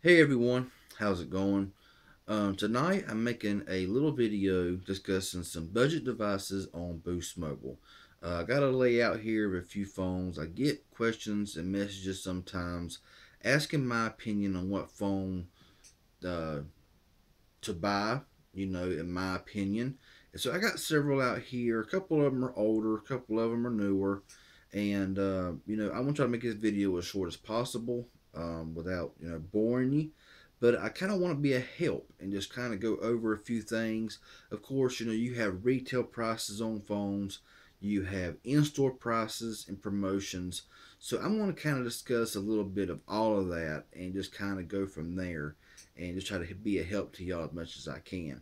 Hey everyone, how's it going? Tonight I'm making a little video discussing some budget devices on Boost Mobile. I got a layout here of a few phones. I get questions and messages sometimes asking my opinion on what phone uh, to buy, in my opinion. And so I got several out here. A couple of them are older, a couple of them are newer. And, I want to try to make this video as short as possible without, boring you. But I kind of want to be a help and just kind of go over a few things. Of course, you have retail prices on phones, you have in store prices and promotions. So I'm going to kind of discuss a little bit of all of that and just kind of go from there and just try to be a help to y'all as much as I can.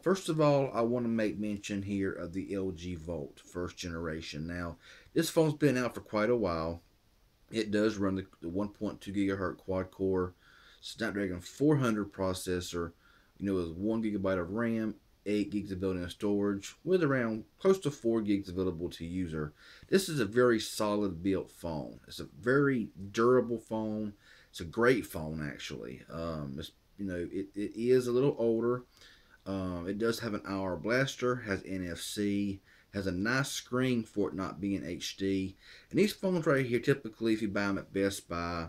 First of all, I want to make mention here of the LG Volt first generation. Now, this phone's been out for quite a while. It does run the 1.2 gigahertz quad core Snapdragon 400 processor, with 1 gigabyte of RAM, 8 gigs of built-in storage, with around close to 4 gigs available to user. This is a very solid built phone. It's a very durable phone. It's a great phone actually. It is a little older. It does have an IR blaster, has NFC, has a nice screen for it not being HD. And these phones right here, typically, if you buy them at Best Buy,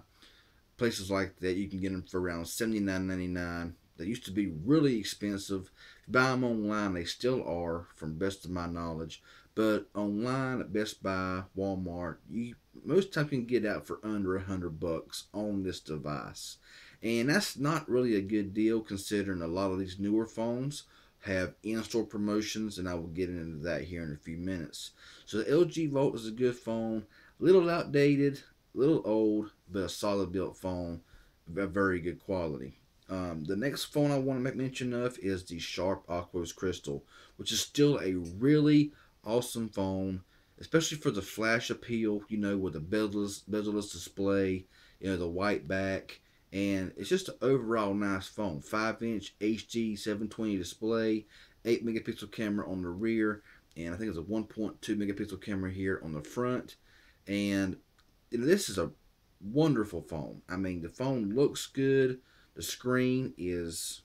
places like that, you can get them for around $79.99. They used to be really expensive. If you buy them online, they still are, from best of my knowledge. But online at Best Buy, Walmart, you most times can get out for under $100 on this device, and that's not really a good deal considering a lot of these newer phones have in-store promotions, and I will get into that here in a few minutes. So the LG Volt is a good phone, a little outdated, a little old, but a solid built phone, a very good quality. The next phone I want to make mention of is the Sharp Aquos Crystal, which is still a really awesome phone, especially for the flash appeal, with the bezel-less display, the white back, and it's just an overall nice phone. 5-inch HD 720 display, 8 megapixel camera on the rear, and I think it's a 1.2 megapixel camera here on the front. And this is a wonderful phone. I mean, the phone looks good. The screen is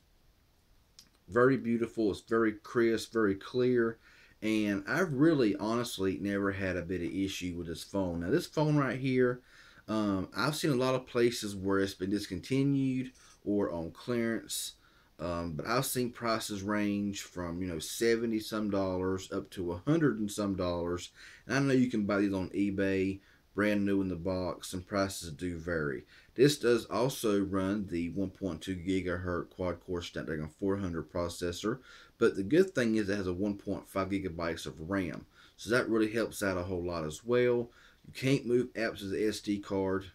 very beautiful. It's very crisp, very clear. And I've really, honestly, never had a bit of issue with this phone. Now, this phone right here, I've seen a lot of places where it's been discontinued or on clearance. But I've seen prices range from 70 some dollars up to 100 and some dollars. And I know you can buy these on eBay, brand new in the box, and prices do vary. This does also run the 1.2 gigahertz quad core Snapdragon 400 processor, but the good thing is it has a 1.5 gigabytes of RAM, so that really helps out a whole lot as well. You can't move apps to the SD card,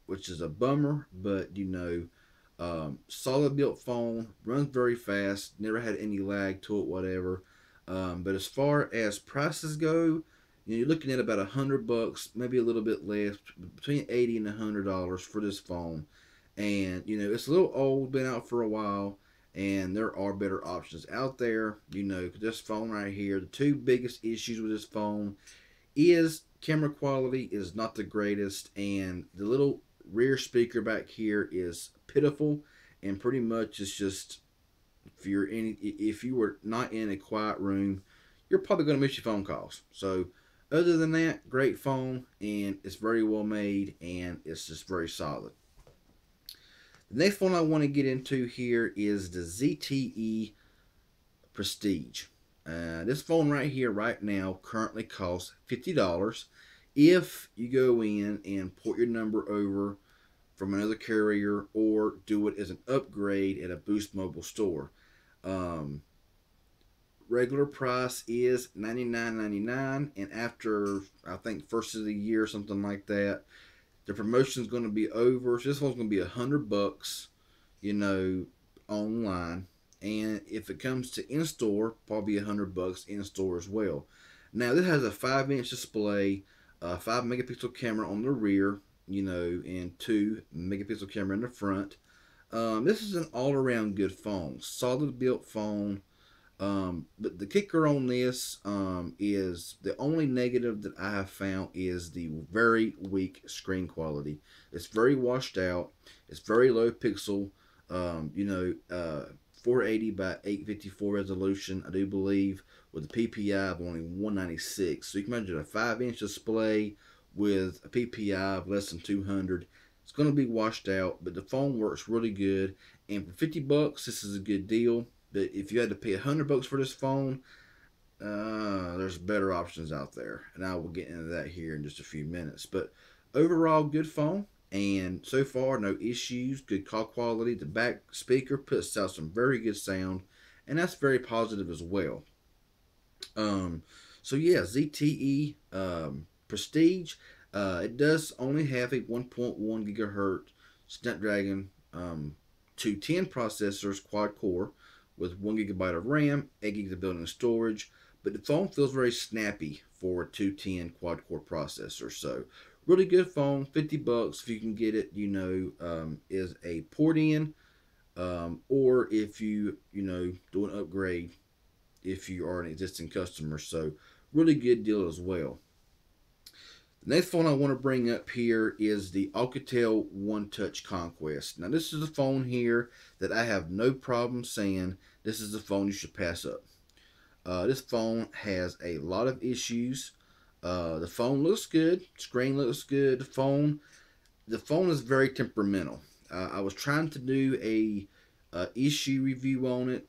which is a bummer, but solid built phone, runs very fast, never had any lag to it, whatever. But as far as prices go, you're looking at about $100, maybe a little bit less, between $80 and $100 for this phone. And it's a little old, been out for a while, and there are better options out there. This phone right here, the two biggest issues with this phone is camera quality is not the greatest, and the little rear speaker back here is pitiful, and pretty much it's just, if you were not in a quiet room, you're probably going to miss your phone calls. So other than that, great phone, and it's very well made, and it's just very solid. The next phone I want to get into here is the ZTE Prestige. This phone right here, right now, currently costs $50 if you go in and port your number over from another carrier or do it as an upgrade at a Boost Mobile store. Regular price is $99.99, and after, I think, first of the year or something like that, the promotion is going to be over. So this one's going to be $100, online. And if it comes to in-store, probably $100 in-store as well. Now, this has a 5-inch display, a 5 megapixel camera on the rear, and 2 megapixel camera in the front. This is an all-around good phone. Solid built phone. But the kicker on this is the only negative that I have found is the very weak screen quality. It's very washed out. It's very low pixel. 480 by 854 resolution, I do believe, with a PPI of only 196. So you can imagine a 5-inch display with a PPI of less than 200. It's going to be washed out, but the phone works really good. And for $50, this is a good deal. But if you had to pay $100 for this phone, there's better options out there, and I will get into that here in just a few minutes. But overall, good phone, and so far no issues. Good call quality. The back speaker puts out some very good sound, and that's very positive as well. Um, so yeah, ZTE Prestige. It does only have a 1.1 gigahertz Snapdragon 210 processors, quad core, with 1 GB of RAM, 8 GB of built-in storage. But the phone feels very snappy for a 210 quad core processor. So really good phone. $50 if you can get it. Is a port in, or if you do an upgrade if you are an existing customer. So really good deal as well. The next phone I want to bring up here is the Alcatel OneTouch Conquest. Now this is a phone here that I have no problem saying this is a phone you should pass up. This phone has a lot of issues. The phone looks good. Screen looks good. The phone is very temperamental. I was trying to do a issue review on it,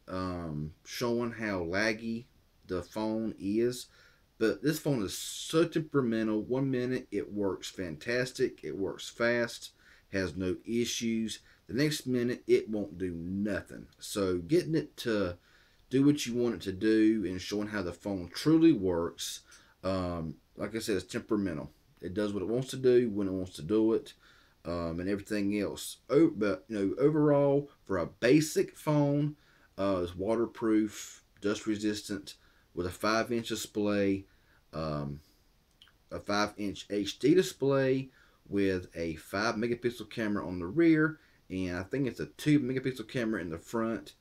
showing how laggy the phone is. But this phone is so temperamental. 1 minute it works fantastic. It works fast. Has no issues. The next minute it won't do nothing. So getting it to do what you want it to do and showing how the phone truly works. Like I said, it's temperamental. It does what it wants to do when it wants to do it, and everything else. But overall, for a basic phone, it's waterproof, dust resistant, with a 5-inch display, a 5-inch HD display with a 5-megapixel camera on the rear, and I think it's a 2-megapixel camera in the front.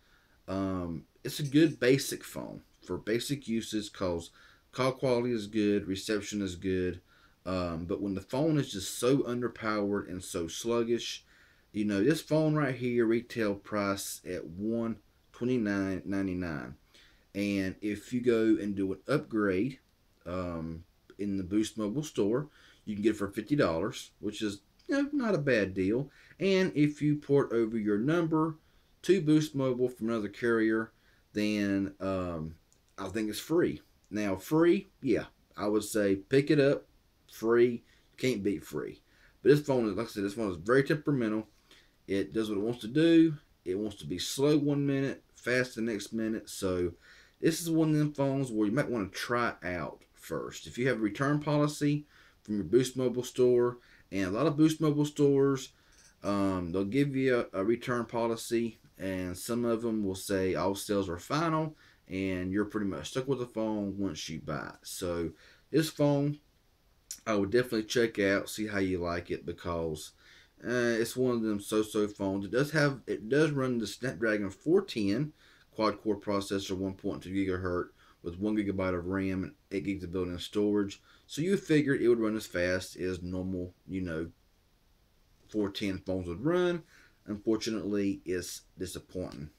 It's a good basic phone for basic uses because call quality is good, reception is good. But when the phone is just so underpowered and so sluggish, this phone right here retail price at $129.99. And if you go and do an upgrade in the Boost Mobile store, you can get it for $50, which is not a bad deal. And if you port over your number to Boost Mobile from another carrier, then I think it's free. Now, free, yeah, I would say pick it up. Free, can't beat free. But this phone is, like I said, this phone is very temperamental. It does what it wants to do. It wants to be slow 1 minute, fast the next minute. So this is one of them phones where you might want to try out first. If you have a return policy from your Boost Mobile store, and a lot of Boost Mobile stores, they'll give you a return policy, and some of them will say all sales are final, and you're pretty much stuck with the phone once you buy it. So this phone, I would definitely check out, see how you like it, because it's one of them so-so phones. It does run the Snapdragon 410 quad-core processor, 1.2 gigahertz with 1 GB of RAM and 8 GB of built-in storage. So you figured it would run as fast as normal, 410 phones would run. Unfortunately, it's disappointing.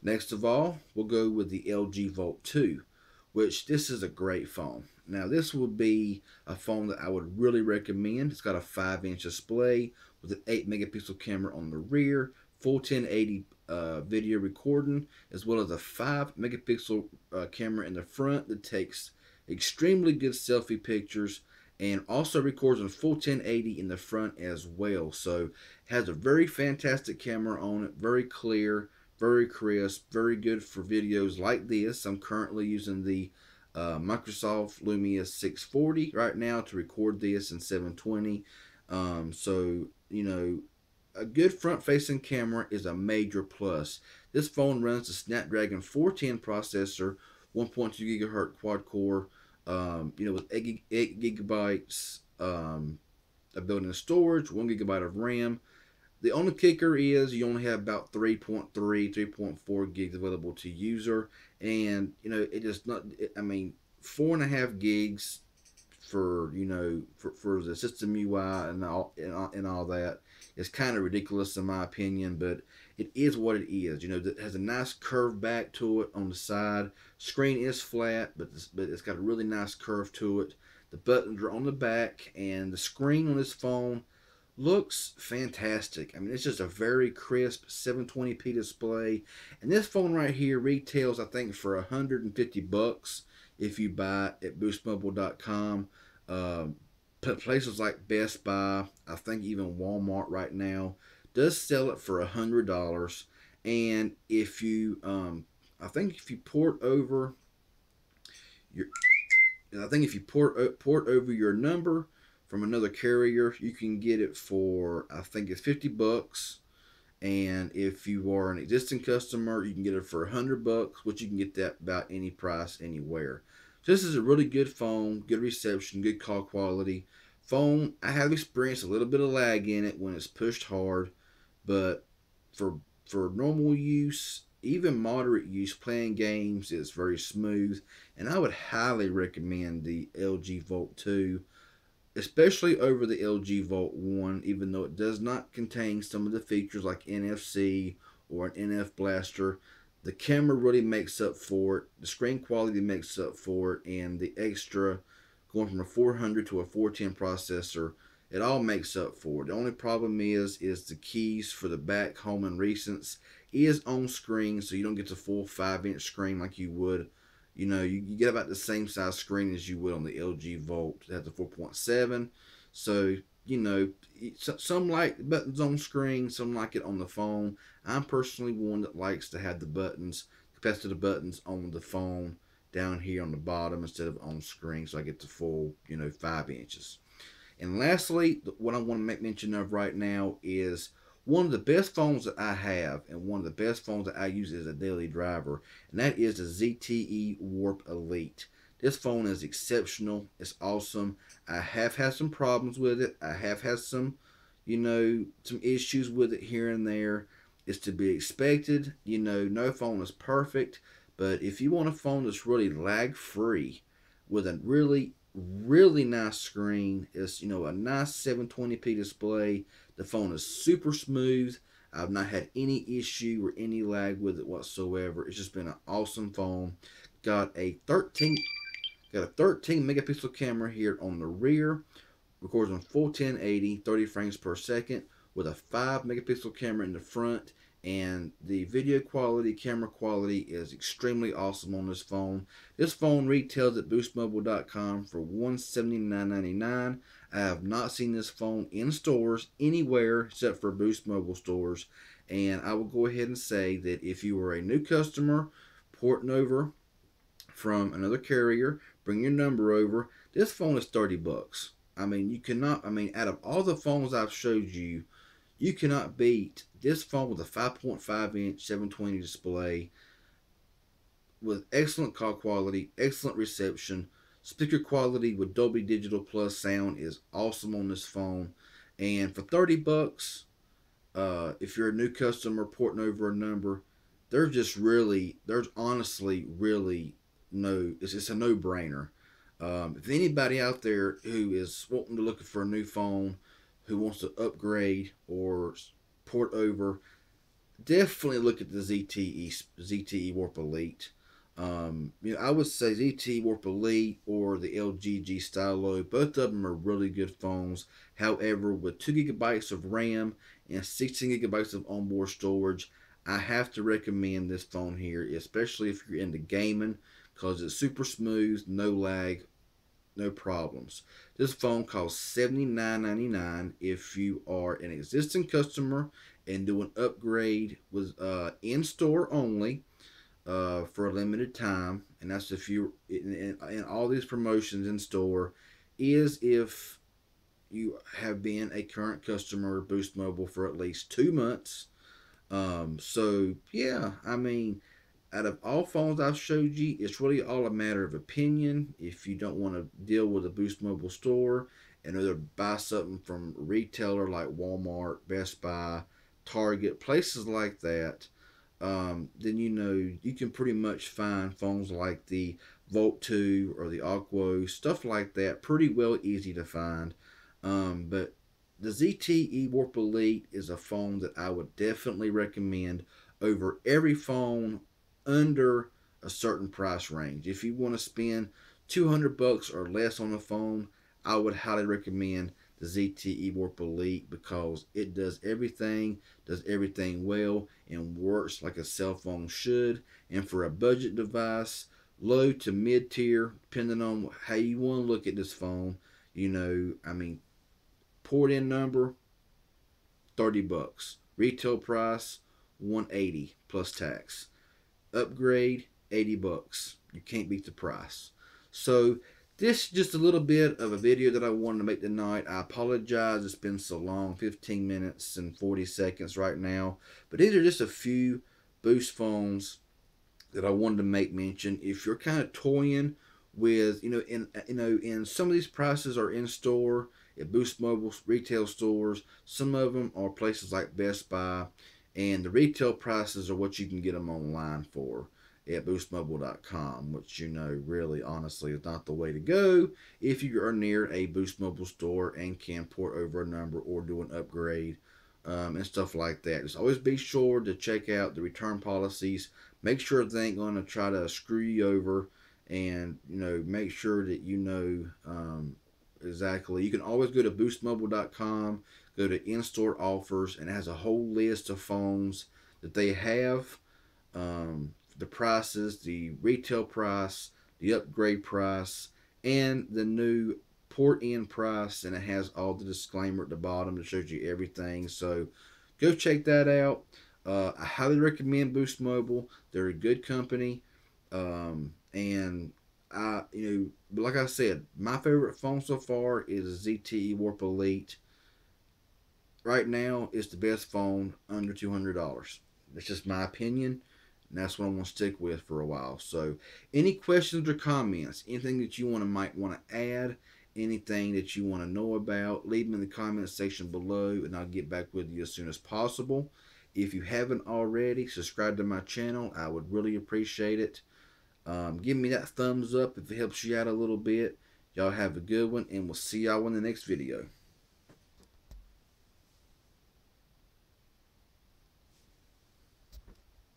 Next of all, we'll go with the LG Volt 2, which this is a great phone. Now, this would be a phone that I would really recommend. It's got a 5-inch display with an 8-megapixel camera on the rear, full 1080 video recording, as well as a 5-megapixel camera in the front that takes extremely good selfie pictures and also records in full 1080 in the front as well. So has a very fantastic camera on it, very clear, very crisp, very good for videos like this. I'm currently using the Microsoft Lumia 640 right now to record this in 720. So a good front-facing camera is a major plus. This phone runs the Snapdragon 410 processor, 1.2 gigahertz quad core, with 8 gigabytes of built-in storage, 1 GB of RAM. The only kicker is you only have about 3.4 gigs available to user, and it is not. I mean, 4.5 gigs for for the system UI and all that is kind of ridiculous in my opinion, but it is what it is. It has a nice curved back to it on the side. Screen is flat, but it's got a really nice curve to it. The buttons are on the back, and the screen on this phone looks fantastic. I mean, it's just a very crisp 720p display. And this phone right here retails, I think, for $150 if you buy it at boostmobile.com. Places like Best Buy, I think even Walmart right now, does sell it for $100. And if you, I think if you port over your, I think if you port over your number from another carrier, you can get it for, I think it's $50. And if you are an existing customer, you can get it for $100, which you can get that about any price anywhere. So this is a really good phone, good reception, good call quality. Phone, I have experienced a little bit of lag in it when it's pushed hard, but for normal use, even moderate use, playing games, it's very smooth. And I would highly recommend the LG Volt 2, especially over the LG Volt 1, even though it does not contain some of the features like NFC or an NF blaster. The camera really makes up for it. The screen quality makes up for it, and the extra going from a 400 to a 410 processor, it all makes up for it. The only problem is the keys for the back, home, and recents is on screen, so you don't get the full 5-inch screen like you would. You get about the same size screen as you would on the LG Volt. It has the 4.7. So, some like buttons on screen, some like it on the phone. I'm personally one that likes to have the buttons, capacitive buttons on the phone down here on the bottom instead of on screen, so I get the full, 5 inches. And lastly, what I want to make mention of right now is one of the best phones that I have, and one of the best phones that I use as a daily driver, and that is the ZTE Warp Elite. This phone is exceptional. It's awesome. I have had some problems with it. I have had some issues with it here and there. It's to be expected. No phone is perfect, but if you want a phone that's really lag-free with a really, really nice screen, it's a nice 720p display. The phone is super smooth. I've not had any issue or any lag with it whatsoever. It's just been an awesome phone. Got a 13 megapixel camera here on the rear. Records on full 1080, 30 frames per second, with a 5 megapixel camera in the front. And the video quality, camera quality is extremely awesome on this phone. This phone retails at boostmobile.com for $179.99. I have not seen this phone in stores anywhere except for Boost Mobile stores. And I will go ahead and say that if you are a new customer porting over from another carrier, bring your number over. This phone is $30. I mean, you cannot, out of all the phones I've showed you, you cannot beat this phone with a 5.5-inch 720 display with excellent call quality, excellent reception. Speaker quality with Dolby Digital Plus sound is awesome on this phone. And for $30, if you're a new customer porting over a number, there's honestly really it's a no-brainer. If anybody out there who is wanting to look for a new phone, who wants to upgrade or port over, definitely look at the ZTE Warp Elite. I would say ZTE Warp Elite or the LG G Stylo. Both of them are really good phones. However, with 2 gigabytes of RAM and 16 gigabytes of onboard storage, I have to recommend this phone here, especially if you're into gaming, because it's super smooth, no lag, no problems. This phone costs $79.99 if you are an existing customer and do an upgrade with in-store only for a limited time. And that's if you in all these promotions in store is if you have been a current customer of Boost Mobile for at least 2 months. So yeah, out of all phones I've showed you, it's really all a matter of opinion. If you don't want to deal with a Boost Mobile store and either buy something from a retailer like Walmart, Best Buy, Target, places like that, then you can pretty much find phones like the Volt 2 or the Aquo, stuff like that, pretty well easy to find. But the ZTE Warp Elite is a phone that I would definitely recommend over every phone under a certain price range. If you want to spend 200 bucks or less on a phone, I would highly recommend the ZTE Warp Elite because it does everything well, and works like a cell phone should. And for a budget device, low to mid tier, depending on how you want to look at this phone, I mean, port in number 30 bucks, retail price 180 plus tax, upgrade 80 bucks. You can't beat the price. So this is just a little bit of a video that I wanted to make tonight. I apologize it's been so long, 15 minutes and 40 seconds right now. But these are just a few Boost phones that I wanted to make mention. If you're kind of toying with, in some of these prices are in store at Boost Mobile retail stores. Some of them are places like Best Buy, and the retail prices are what you can get them online for at boostmobile.com, which really honestly is not the way to go if you are near a Boost Mobile store and can port over a number or do an upgrade, and stuff like that. Just always be sure to check out the return policies. Make sure they ain't going to try to screw you over, and make sure that exactly. You can always go to boostmobile.com, go to in-store offers, and it has a whole list of phones that they have. The prices, the retail price, the upgrade price, and the new port-in price, and it has all the disclaimer at the bottom that shows you everything. So go check that out. I highly recommend Boost Mobile. They're a good company, and but like I said, my favorite phone so far is ZTE Warp Elite. Right now, it's the best phone under $200. That's just my opinion. And that's what I'm going to stick with for a while. So, any questions or comments, anything that you might want to add, anything that you want to know about, leave them in the comment section below, and I'll get back with you as soon as possible. If you haven't already, subscribe to my channel. I would really appreciate it. Give me that thumbs up if it helps you out a little bit. Y'all have a good one, and we'll see y'all in the next video.